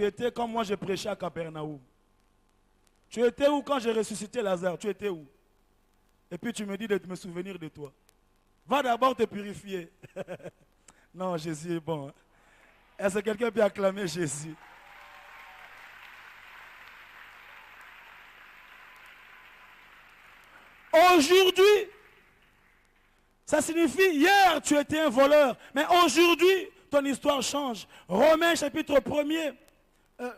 tu étais quand moi je prêchais à Capernaum? Tu étais où quand j'ai ressuscité Lazare? Tu étais où? Et puis tu me dis de me souvenir de toi. Va d'abord te purifier. Non, Jésus est bon. Est-ce que quelqu'un peut acclamer Jésus? Aujourd'hui, ça signifie hier tu étais un voleur, mais aujourd'hui ton histoire change. Romains chapitre 1er,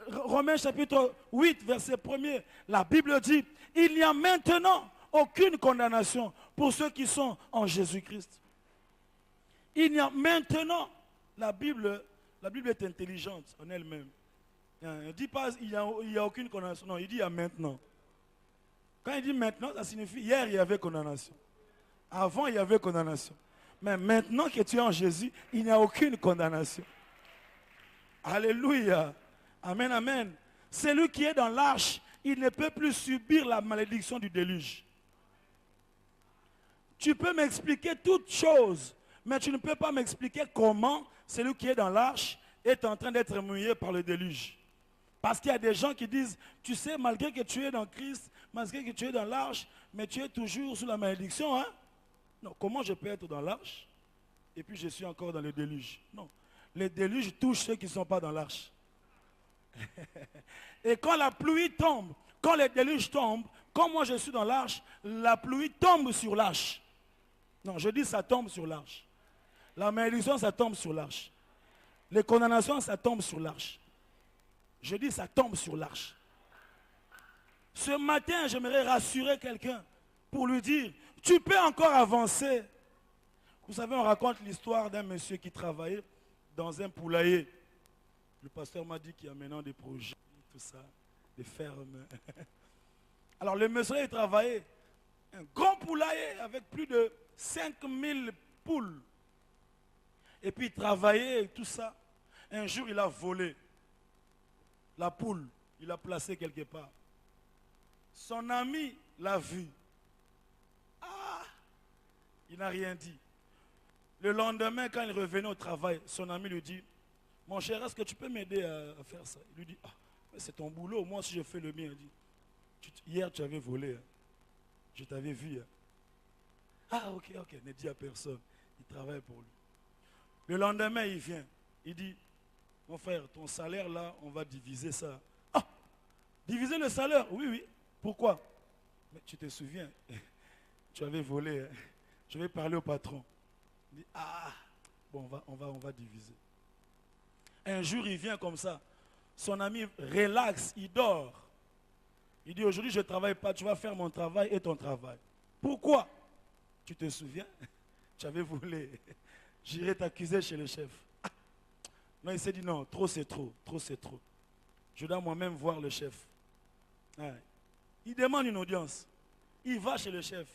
Romains chapitre 8 verset 1er, la Bible dit, il n'y a maintenant aucune condamnation pour ceux qui sont en Jésus-Christ. Il n'y a maintenant, la Bible est intelligente en elle-même. Il ne dit pas il n'y a aucune condamnation, non, il dit il y a maintenant. Quand il dit maintenant, ça signifie hier il y avait condamnation. Avant il y avait condamnation. Mais maintenant que tu es en Jésus, il n'y a aucune condamnation. Alléluia. Amen, amen. Celui qui est dans l'arche, il ne peut plus subir la malédiction du déluge. Tu peux m'expliquer toutes choses, mais tu ne peux pas m'expliquer comment celui qui est dans l'arche est en train d'être mouillé par le déluge. Parce qu'il y a des gens qui disent, tu sais, malgré que tu es dans Christ, malgré que tu es dans l'arche, mais tu es toujours sous la malédiction, hein? Non, comment je peux être dans l'arche et puis je suis encore dans le déluge? Non, le déluge touche ceux qui ne sont pas dans l'arche. Et quand la pluie tombe, quand le déluge tombe, quand moi je suis dans l'arche, la pluie tombe sur l'arche. Non, je dis ça tombe sur l'arche. La malédiction, ça tombe sur l'arche. Les condamnations, ça tombe sur l'arche. Je dis ça tombe sur l'arche. Ce matin, j'aimerais rassurer quelqu'un pour lui dire, tu peux encore avancer. Vous savez, on raconte l'histoire d'un monsieur qui travaillait dans un poulailler. Le pasteur m'a dit qu'il y a maintenant des projets, tout ça, des fermes. Alors le monsieur, il travaillait un grand poulailler avec plus de 5000 poules. Et puis il travaillait et tout ça. Un jour, il a volé la poule. Il l'a placée quelque part. Son ami l'a vu. Ah! Il n'a rien dit. Le lendemain, quand il revenait au travail, son ami lui dit, mon cher, est-ce que tu peux m'aider à faire ça? Il lui dit, ah, c'est ton boulot, moi si je fais le mien. Il dit, hier tu avais volé, hein. Je t'avais vu. Hein. Ah, ok, ne dis à personne. Il travaille pour lui. Le lendemain, il vient. Il dit, mon frère, ton salaire là, on va diviser ça. Ah, diviser le salaire? Oui, oui. Pourquoi? Mais tu te souviens, tu avais volé. Hein. Je vais parler au patron. Il dit, ah, bon, on va diviser. Un jour, il vient comme ça. Son ami relaxe, il dort. Il dit, aujourd'hui, je ne travaille pas, tu vas faire mon travail et ton travail. Pourquoi? Tu te souviens? Tu avais volé. J'irai t'accuser chez le chef. Ah. Non, il s'est dit, non, trop c'est trop, trop c'est trop. Je dois moi-même voir le chef. Ouais. Il demande une audience. Il va chez le chef.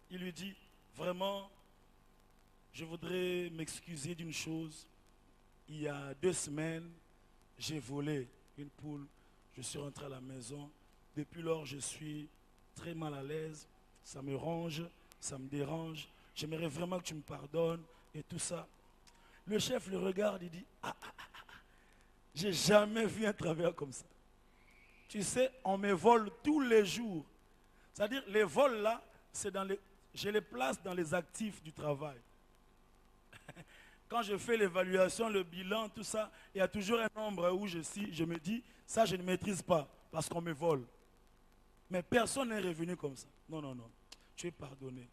Il lui dit, vraiment, je voudrais m'excuser d'une chose. Il y a 2 semaines, j'ai volé une poule. Je suis rentré à la maison. Depuis lors, je suis très mal à l'aise. Ça me ronge, ça me dérange. J'aimerais vraiment que tu me pardonnes et tout ça. Le chef le regarde, il dit, j'ai jamais vu un travailleur comme ça. Tu sais, on me vole tous les jours. C'est-à-dire, les vols là, je les place dans les actifs du travail. Quand je fais l'évaluation, le bilan, tout ça, il y a toujours un nombre où je me dis, ça je ne maîtrise pas, parce qu'on me vole. Mais personne n'est revenu comme ça. Non, non, non. Tu es pardonné.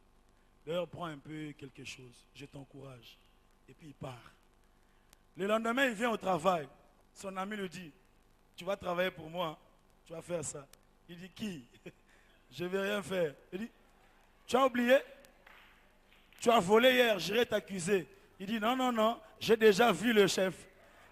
D'ailleurs, prends un peu quelque chose. Je t'encourage. Et puis il part. Le lendemain, il vient au travail. Son ami lui dit, tu vas travailler pour moi. Tu vas faire ça. Il dit, qui? Je ne vais rien faire. Il dit, tu as oublié? Tu as volé hier, j'irai t'accuser. Il dit, non, non, non, j'ai déjà vu le chef.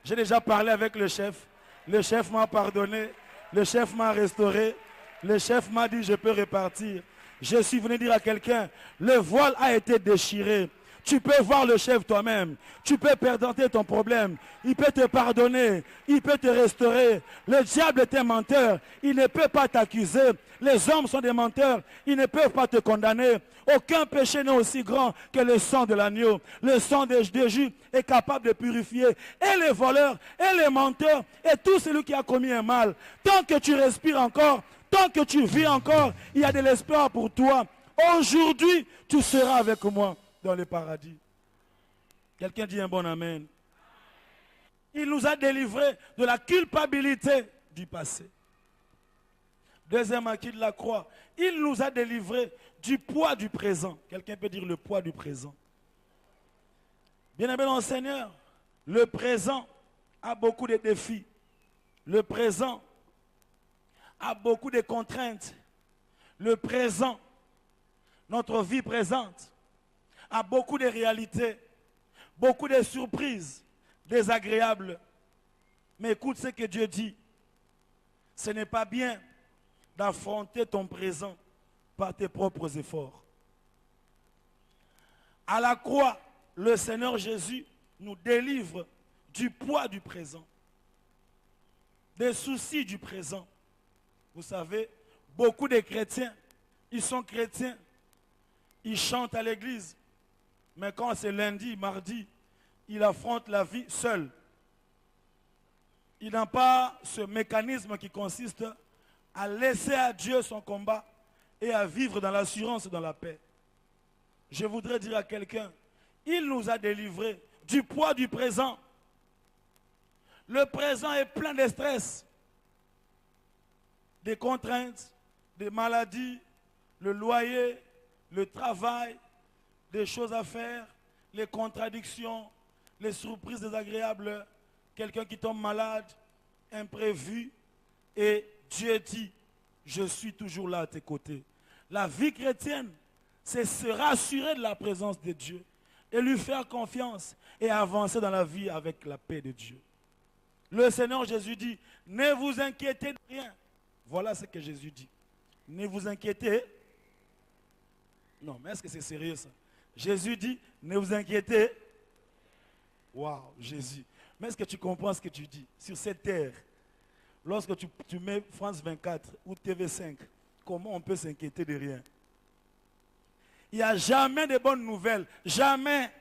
J'ai déjà parlé avec le chef. Le chef m'a pardonné. Le chef m'a restauré. Le chef m'a dit, je peux repartir. Je suis venu dire à quelqu'un, le voile a été déchiré. Tu peux voir le chef toi-même. Tu peux présenter ton problème. Il peut te pardonner. Il peut te restaurer. Le diable est un menteur. Il ne peut pas t'accuser. Les hommes sont des menteurs. Ils ne peuvent pas te condamner. Aucun péché n'est aussi grand que le sang de l'agneau. Le sang de Jésus est capable de purifier et les voleurs, et les menteurs, et tout celui qui a commis un mal. Tant que tu respires encore, tant que tu vis encore, il y a de l'espoir pour toi. Aujourd'hui, tu seras avec moi dans le paradis. Quelqu'un dit un bon amen. Il nous a délivrés de la culpabilité du passé. Deuxième acquis de la croix, il nous a délivrés du poids du présent. Quelqu'un peut dire le poids du présent. Bien-aimé dans le Seigneur, le présent a beaucoup de défis. Le présent a beaucoup de contraintes. Le présent, notre vie présente, a beaucoup de réalités, beaucoup de surprises désagréables. Mais écoute ce que Dieu dit. Ce n'est pas bien d'affronter ton présent par tes propres efforts. À la croix, le Seigneur Jésus nous délivre du poids du présent, des soucis du présent. Vous savez, beaucoup de chrétiens, ils sont chrétiens, ils chantent à l'église, mais quand c'est lundi, mardi, ils affrontent la vie seuls. Ils n'ont pas ce mécanisme qui consiste à laisser à Dieu son combat et à vivre dans l'assurance et dans la paix. Je voudrais dire à quelqu'un, il nous a délivrés du poids du présent. Le présent est plein de stress, des contraintes, des maladies, le loyer, le travail, des choses à faire, les contradictions, les surprises désagréables, quelqu'un qui tombe malade, imprévu, et Dieu dit, je suis toujours là à tes côtés. La vie chrétienne, c'est se rassurer de la présence de Dieu et lui faire confiance et avancer dans la vie avec la paix de Dieu. Le Seigneur Jésus dit, ne vous inquiétez de rien. Voilà ce que Jésus dit. Ne vous inquiétez. Non, mais est-ce que c'est sérieux ça? Jésus dit, ne vous inquiétez. Waouh, Jésus. Mais est-ce que tu comprends ce que tu dis? Sur cette terre, lorsque tu mets France 24 ou TV5, comment on peut s'inquiéter de rien? Il n'y a jamais de bonnes nouvelles. Jamais.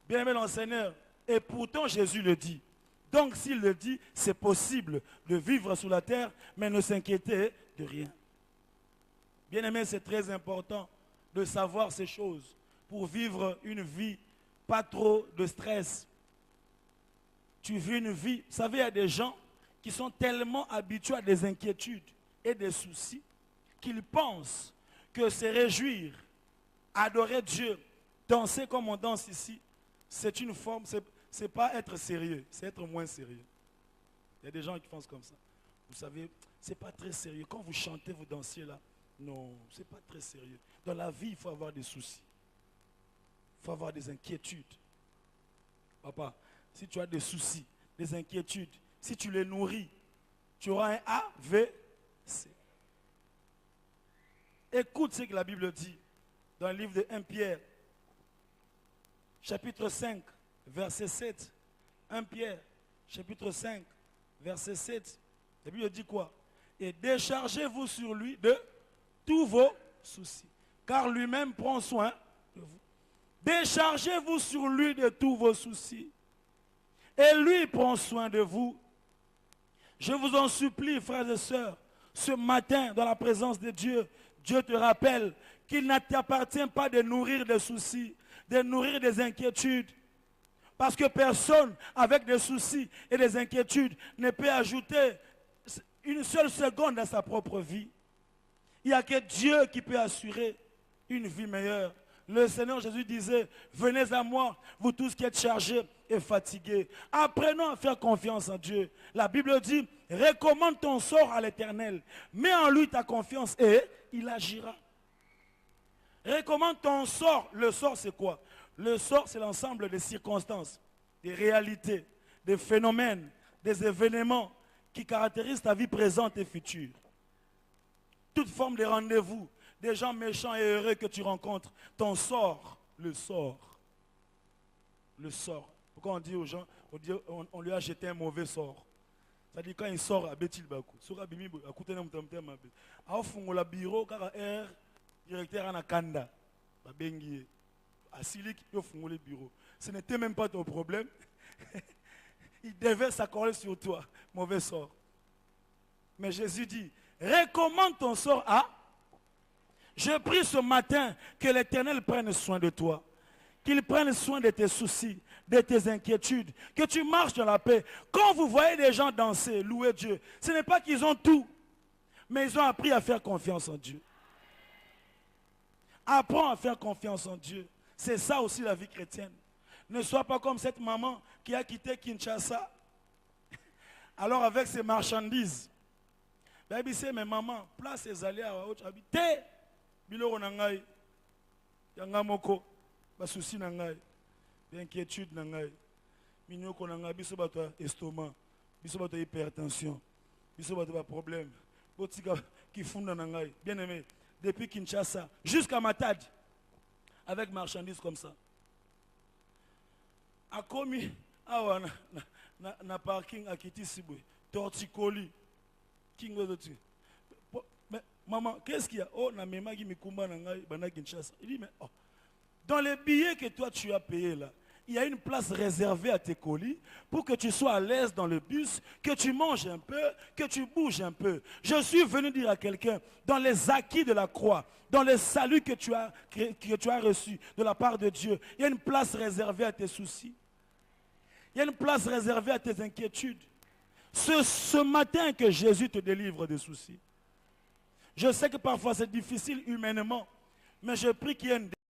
Bien-aimé dans le Seigneur. Et pourtant Jésus le dit. Donc s'il le dit, c'est possible de vivre sur la terre, mais ne s'inquiéter de rien. Bien-aimé, c'est très important de savoir ces choses pour vivre une vie, pas trop de stress. Tu vis une vie, vous savez, il y a des gens qui sont tellement habitués à des inquiétudes et des soucis qu'ils pensent que se réjouir, adorer Dieu, danser comme on danse ici, c'est une forme, c'est pas être sérieux, c'est être moins sérieux. Il y a des gens qui pensent comme ça. Vous savez, c'est pas très sérieux. Quand vous chantez, vous dansez là, non, c'est pas très sérieux. Dans la vie, il faut avoir des soucis. Il faut avoir des inquiétudes. Papa, si tu as des soucis, des inquiétudes, si tu les nourris, tu auras un AVC. Écoute ce que la Bible dit dans le livre de 1 Pierre, chapitre 5, verset 7. 1 Pierre, chapitre 5, verset 7. La Bible dit quoi? Et déchargez-vous sur lui de tous vos soucis, car lui-même prend soin de vous. Déchargez-vous sur lui de tous vos soucis, et lui prend soin de vous. Je vous en supplie, frères et sœurs, ce matin, dans la présence de Dieu, Dieu te rappelle qu'il ne t'appartient pas de nourrir des soucis, de nourrir des inquiétudes. Parce que personne avec des soucis et des inquiétudes ne peut ajouter une seule seconde à sa propre vie. Il n'y a que Dieu qui peut assurer une vie meilleure. Le Seigneur Jésus disait, venez à moi, vous tous qui êtes chargés et fatigués. Apprenons à faire confiance en Dieu. La Bible dit, recommande ton sort à l'Éternel. Mets en lui ta confiance et il agira. Recommande ton sort. Le sort, c'est quoi? Le sort, c'est l'ensemble des circonstances, des réalités, des phénomènes, des événements qui caractérisent ta vie présente et future. Toute forme de rendez-vous, des gens méchants et heureux que tu rencontres, ton sort, le sort. Le sort. Pourquoi on dit aux gens, on lui a jeté un mauvais sort? C'est-à-dire quand il sort à Betil Bakou, sur Abimi, à côté de mon à fond la bureau, car R, directeur en Akanda, à Benguié, à Silik, il faut le bureau. Ce n'était même pas ton problème. Il devait s'accorder sur toi, mauvais sort. Mais Jésus dit, recommande ton sort à. Je prie ce matin que l'Éternel prenne soin de toi. Qu'il prenne soin de tes soucis, de tes inquiétudes. Que tu marches dans la paix. Quand vous voyez des gens danser, louer Dieu, ce n'est pas qu'ils ont tout. Mais ils ont appris à faire confiance en Dieu. Apprends à faire confiance en Dieu. C'est ça aussi la vie chrétienne. Ne sois pas comme cette maman qui a quitté Kinshasa. Alors avec ses marchandises. Baby c'est mais maman, place ses alliés à autre habité. Bilo nangai. Yanga moko. Ba souci nangai. Inquiétude nangai. Minyoko nangai biso bato estomac. Biso bato hypertension. Biso bato ba problème. Botika qui funda nangai. Bien aimé, depuis Kinshasa jusqu'à Matadi avec marchandises comme ça. A commis na parking à Kitisibwe, torticoli, king of the mais maman, qu'est-ce qu'il y a? Oh, na mema qui me kumba na ngai bana Kinshasa. Il dit mais oh, dans les billets que toi tu as payés là, il y a une place réservée à tes colis pour que tu sois à l'aise dans le bus, que tu manges un peu, que tu bouges un peu. Je suis venu dire à quelqu'un, dans les acquis de la croix, dans le salut que tu as reçu de la part de Dieu, il y a une place réservée à tes soucis. Il y a une place réservée à tes inquiétudes. C'est ce matin que Jésus te délivre des soucis. Je sais que parfois c'est difficile humainement, mais je prie qu'il y ait une